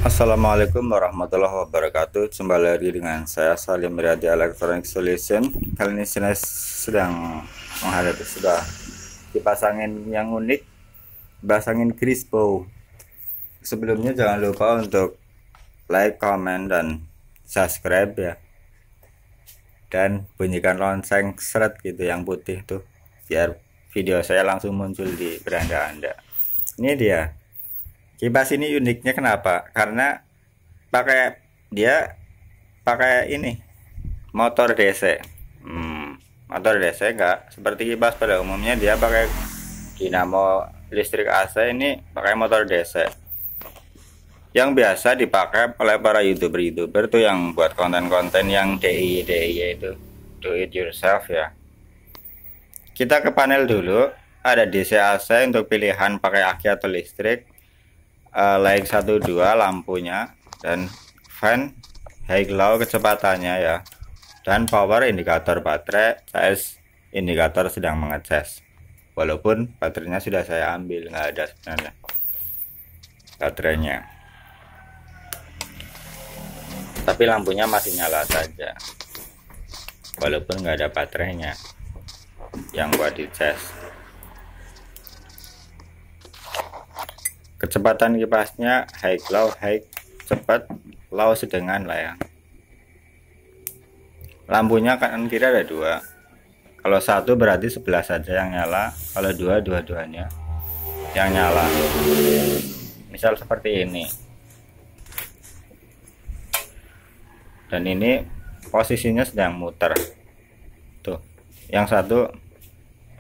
Assalamualaikum warahmatullahi wabarakatuh. Kembali lagi dengan saya Salim Riyadi Electronic Solution. Kali ini saya sedang menghadapi sudah dipasangin yang unik, pasangin Crispo. Sebelumnya jangan lupa untuk like, comment, dan subscribe ya. Dan bunyikan lonceng seret gitu yang putih tuh, biar video saya langsung muncul di beranda Anda. Ini dia. Kipas ini uniknya kenapa? Karena dia pakai ini motor DC. Motor DC enggak seperti kipas pada umumnya, dia pakai dinamo listrik AC, ini pakai motor DC. Yang biasa dipakai oleh para YouTuber tuh yang buat konten-konten yang DIY itu, do it yourself ya. Kita ke panel dulu, ada DC AC untuk pilihan pakai aki atau listrik. Light 1 2 lampunya, dan fan high low kecepatannya ya, dan power indikator baterai, CS indikator sedang mengecas. Walaupun baterainya sudah saya ambil, nggak ada sebenarnya baterainya, tapi lampunya masih nyala saja walaupun nggak ada baterainya yang buat dicas. Kecepatan kipasnya high low, high cepat, low sedengan lah ya. Lampunya kanan kiri ada dua. Kalau satu berarti sebelah saja yang nyala, kalau dua, dua-duanya yang nyala. Misal seperti ini. Dan ini posisinya sedang muter. Tuh, yang satu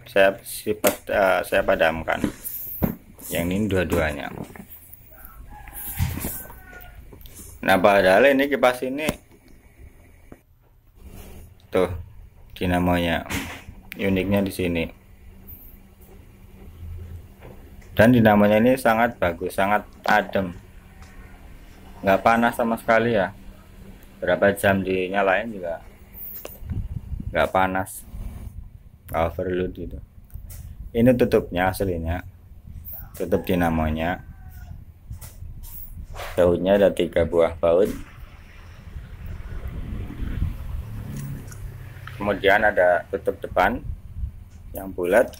saya padamkan. Yang ini dua-duanya. Nah, padahal ini kipas ini tuh dinamonya, uniknya di sini. Dan dinamonya ini sangat bagus, sangat adem, nggak panas sama sekali ya. Berapa jam dinyalain juga nggak panas, nggak overload gitu. Ini tutupnya aslinya, tutup dinamonya. Bautnya ada 3 buah baut. Kemudian ada tutup depan yang bulat.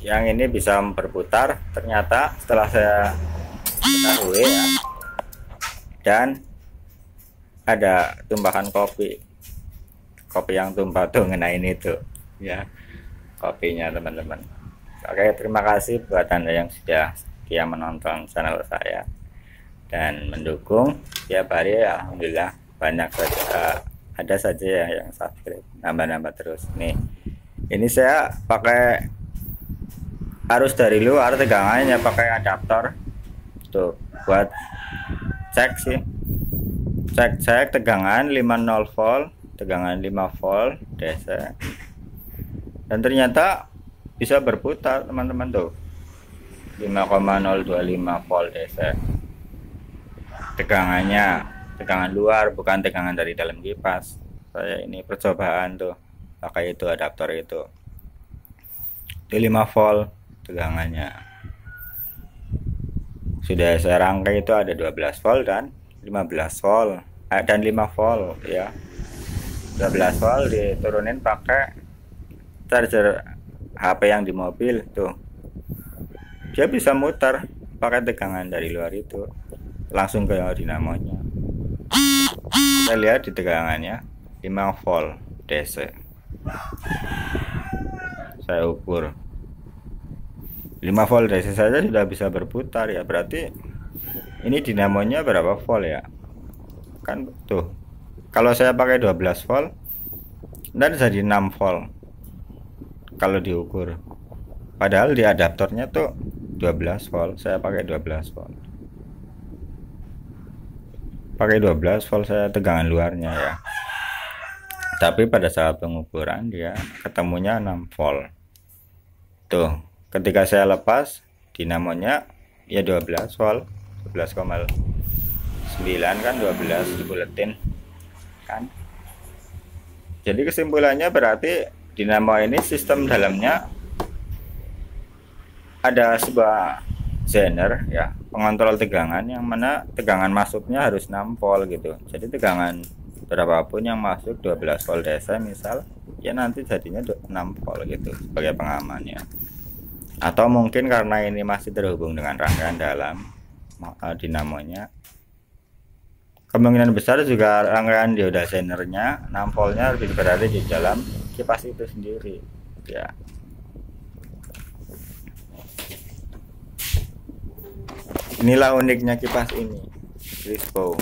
Yang ini bisa berputar. Ternyata setelah saya ketahui ya, dan ada tumpahan kopi yang tumpah tuh ngenain itu ya, kopinya teman-teman. Oke, terima kasih buat Anda yang sudah setia menonton channel saya dan mendukung tiap hari. Alhamdulillah banyak saja, ada saja ya yang subscribe, nambah-nambah terus. Nih, ini saya pakai arus dari luar, tegangannya pakai adaptor tuh buat cek sih, cek tegangan 50 volt, tegangan 5 volt DC, dan ternyata bisa berputar teman-teman tuh, 5,025 volt DC. Tegangan luar, bukan tegangan dari dalam kipas. Saya ini percobaan tuh pakai itu adaptor itu, di 5 volt tegangannya. Sudah saya rangkai, itu ada 12 volt dan 15 volt dan 5 volt ya. 12 volt diturunin pakai charger HP yang di mobil tuh, dia bisa muter pakai tegangan dari luar itu langsung ke dinamonya. Kita lihat di tegangannya 5 volt DC. Saya ukur 5 volt DC saja sudah bisa berputar ya, berarti ini dinamonya berapa volt ya kan tuh. Kalau saya pakai 12 volt dan jadi 6 volt kalau diukur, padahal di adaptornya tuh 12 volt. Saya pakai 12 volt, saya tegangan luarnya ya, tapi pada saat pengukuran dia ketemunya 6 volt tuh. Ketika saya lepas dinamonya ya 12 volt, 11,9 kan, 12 dibuletin kan. Jadi kesimpulannya berarti dinamo ini sistem dalamnya ada sebuah zener ya, pengontrol tegangan, yang mana tegangan masuknya harus 6 volt gitu. Jadi tegangan berapapun yang masuk 12 volt DC misal, ya nanti jadinya 6 volt gitu sebagai pengamannya. Atau mungkin karena ini masih terhubung dengan rangkaian dalam dinamonya, kemungkinan besar juga rangkaian dioda zenernya 6 voltnya lebih berada di dalam kipas itu sendiri ya. Inilah uniknya kipas ini, Crispo,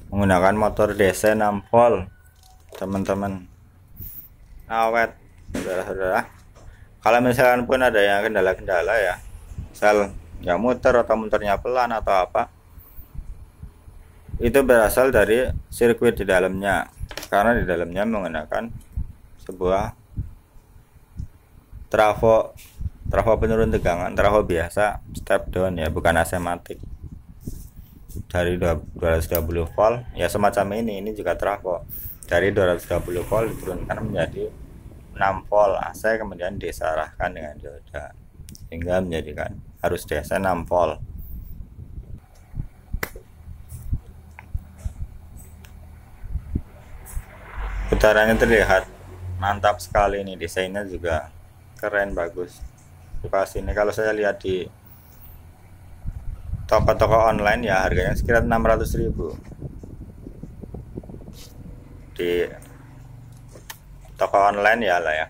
menggunakan motor DC 6 volt teman-teman. Awet saudara-saudara. Kalau misalkan pun ada yang kendala-kendala ya, misal nggak muter atau muternya pelan atau apa, itu berasal dari sirkuit di dalamnya, karena di dalamnya menggunakan sebuah trafo penurun tegangan, trafo biasa step down ya, bukan asematik, dari 220 volt ya, semacam ini juga trafo dari 220 volt diturunkan menjadi 6 volt AC, kemudian disarahkan dengan dioda hingga menjadikan harus DC 6 volt. Putarannya terlihat mantap sekali, ini desainnya juga keren, bagus. Kipas ini kalau saya lihat di toko-toko online ya harganya sekitar 600.000. Di toko online ya lah ya,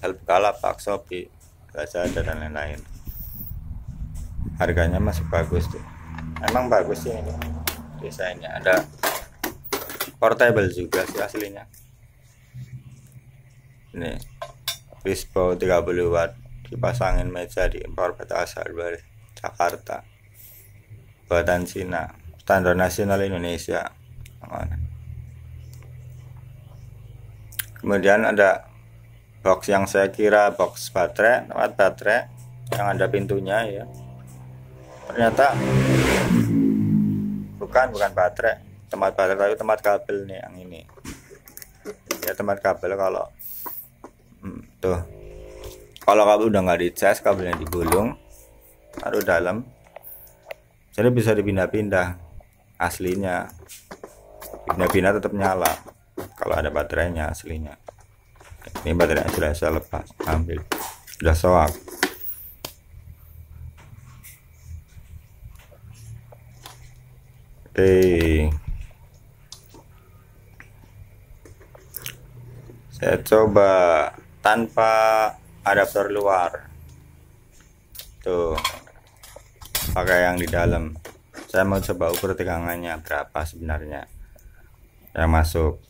Bukalapak, Shopee, Lazada dan lain-lain, harganya masih bagus tuh. Emang bagus sih ini desainnya, ada portable juga sih aslinya. Ini Crispo 30 watt, dipasangin meja di impor PT Asal Jakarta, buatan Cina, standar nasional Indonesia. Kemudian ada box yang saya kira box baterai, tempat baterai yang ada pintunya ya, ternyata bukan baterai, tempat baterai, tapi tempat kabel nih yang ini ya, tempat kabel. Kalau tuh, kalau kabel udah nggak dicas, kabelnya digulung taruh dalam, jadi bisa dipindah-pindah, aslinya pindah-pindah tetap nyala kalau ada baterainya aslinya. Ini baterainya sudah saya lepas, ambil, sudah soak. Oke, saya coba tanpa adaptor luar tuh, pakai yang di dalam. Saya mau coba ukur tegangannya berapa sebenarnya yang masuk,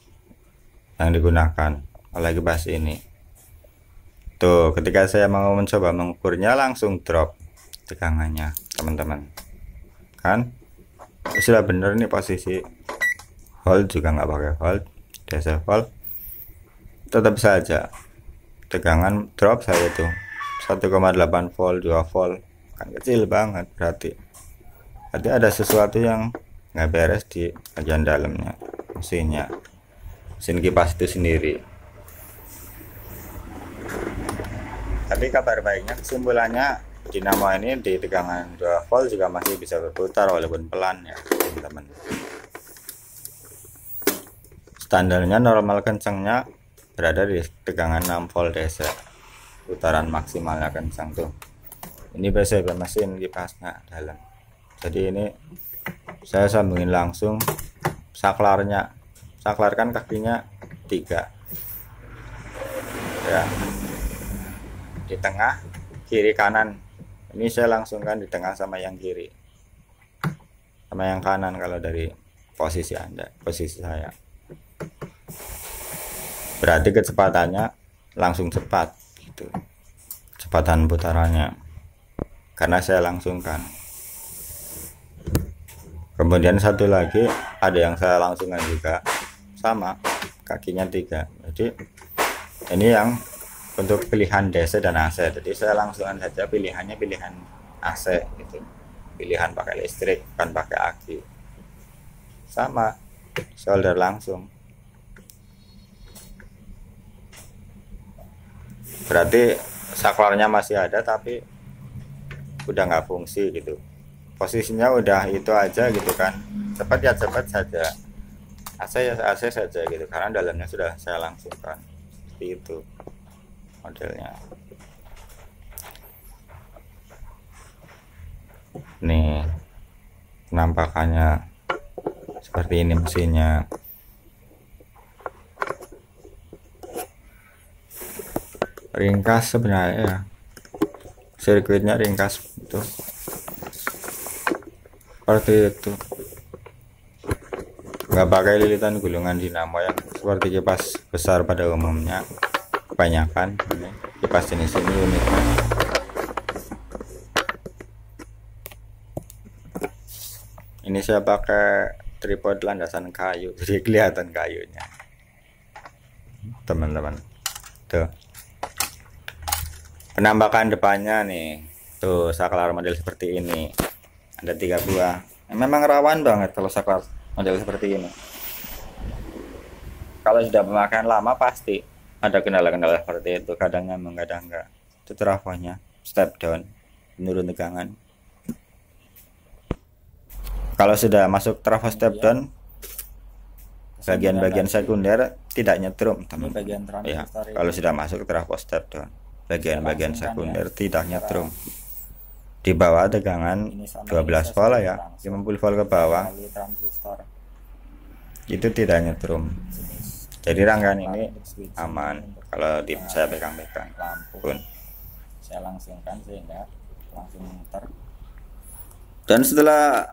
yang digunakan oleh kipas ini. Tuh, ketika saya mau mencoba mengukurnya langsung drop tegangannya teman-teman, kan sudah bener nih posisi. Hold juga nggak pakai hold, DC volt, tetap saja tegangan drop saya tuh 1,8 volt, 2 volt, kan kecil banget. Berarti ada sesuatu yang nggak beres di bagian dalamnya, mesin kipas itu sendiri. Tapi kabar baiknya, kesimpulannya, dinamo ini di tegangan 2 volt juga masih bisa berputar walaupun pelan ya teman-teman. Standarnya normal kencangnya berada di tegangan 6 volt DC, putaran maksimalnya kencang tuh. Ini PCB mesin kipasnya dalam, jadi ini saya sambungin langsung saklarnya. Saklar kan kakinya 3 ya, di tengah, kiri, kanan. Ini saya langsungkan di tengah sama yang kiri, sama yang kanan kalau dari posisi Anda, posisi saya. Berarti kecepatannya langsung cepat gitu, kecepatan putarannya, karena saya langsungkan. Kemudian satu lagi ada yang saya langsungkan juga, sama kakinya 3. Jadi ini yang untuk pilihan DC dan AC, jadi saya langsungkan saja pilihannya, pilihan AC gitu, pilihan pakai listrik bukan pakai aki, sama solder langsung. Berarti saklarnya masih ada, tapi udah nggak fungsi gitu, posisinya udah itu aja gitu kan, cepat ya cepat saja, AC ya AC saja gitu, karena dalamnya sudah saya langsungkan. Seperti itu modelnya. Nih penampakannya seperti ini mesinnya. Ringkas sebenarnya ya, sirkuitnya ringkas itu seperti itu, nggak pakai lilitan gulungan dinamo yang seperti kipas besar pada umumnya. Kebanyakan ini kipas jenis ini uniknya. Ini saya pakai tripod landasan kayu jadi kelihatan kayunya teman-teman. Tuh penampakan depannya nih, tuh saklar model seperti ini, ada 3 buah. Memang rawan banget kalau saklar model seperti ini. Kalau sudah pemakaian lama pasti ada kendala-kendala seperti itu, kadang nyambung kadang enggak. Itu trafonya step down, menurun tegangan. Kalau sudah masuk trafo step down, bagian-bagian sekunder tidak nyetrum teman. Ya, kalau sudah masuk trafo step down, bagian-bagian sekunder tidak nyetrum. Di bawah tegangan 12 volt ya, 50 volt ke bawah itu tidak nyetrum. Jadi rangkaian ini aman kalau saya pegang-pegang pun. Saya langsungkan sehingga langsung muter. Dan setelah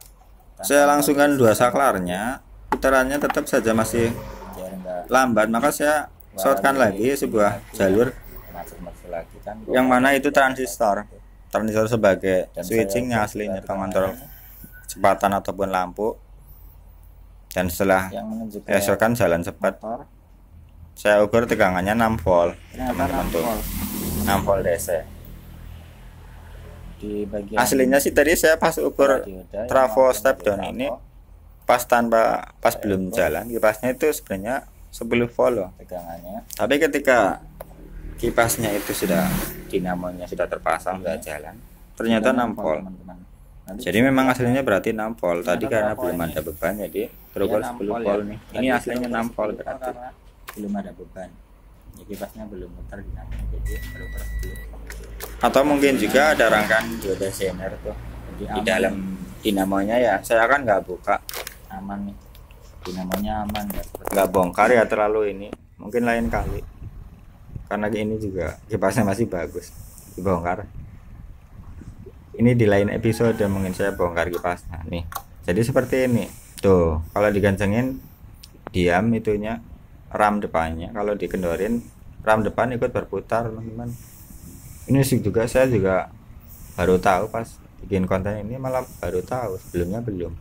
saya langsungkan 2 saklarnya, putarannya tetap saja masih lambat, maka saya shortkan lagi sebuah jalur yang mana itu transistor sebagai switchingnya aslinya, pengontrol kecepatan ataupun lampu. Dan setelah saya shortkan jalan cepat, saya ukur tegangannya 6 volt teman-teman, tuh 6 volt DC. Aslinya sih tadi saya pas ukur trafo step down ini pas belum jalan kipasnya itu sebenarnya 10 volt loh tegangannya. Tapi ketika kipasnya itu sudah dinamonya sudah terpasang sudah jalan, ternyata 6 volt. Jadi memang aslinya berarti 6 volt. Tadi karena belum ada beban jadi terukur 10 volt nih. Ini aslinya 6 volt berarti. Belum ada beban. Ya, kipasnya belum muter dinamo jadi terukur 10 volt. Atau mungkin juga ada rangkaian dioda zener tuh di dalam dinamonya ya. Saya kan nggak buka, aman nih. Dinamonya aman nggak bongkar ya terlalu ini. Mungkin lain kali. Karena ini juga kipasnya masih bagus dibongkar. Ini di lain episode mungkin saya bongkar kipasnya nih. Jadi seperti ini tuh, kalau digancengin diam itunya ram depannya, kalau dikendorin ram depan ikut berputar teman-teman. Ini sih juga saya juga baru tahu pas bikin konten ini, malah baru tahu, sebelumnya belum.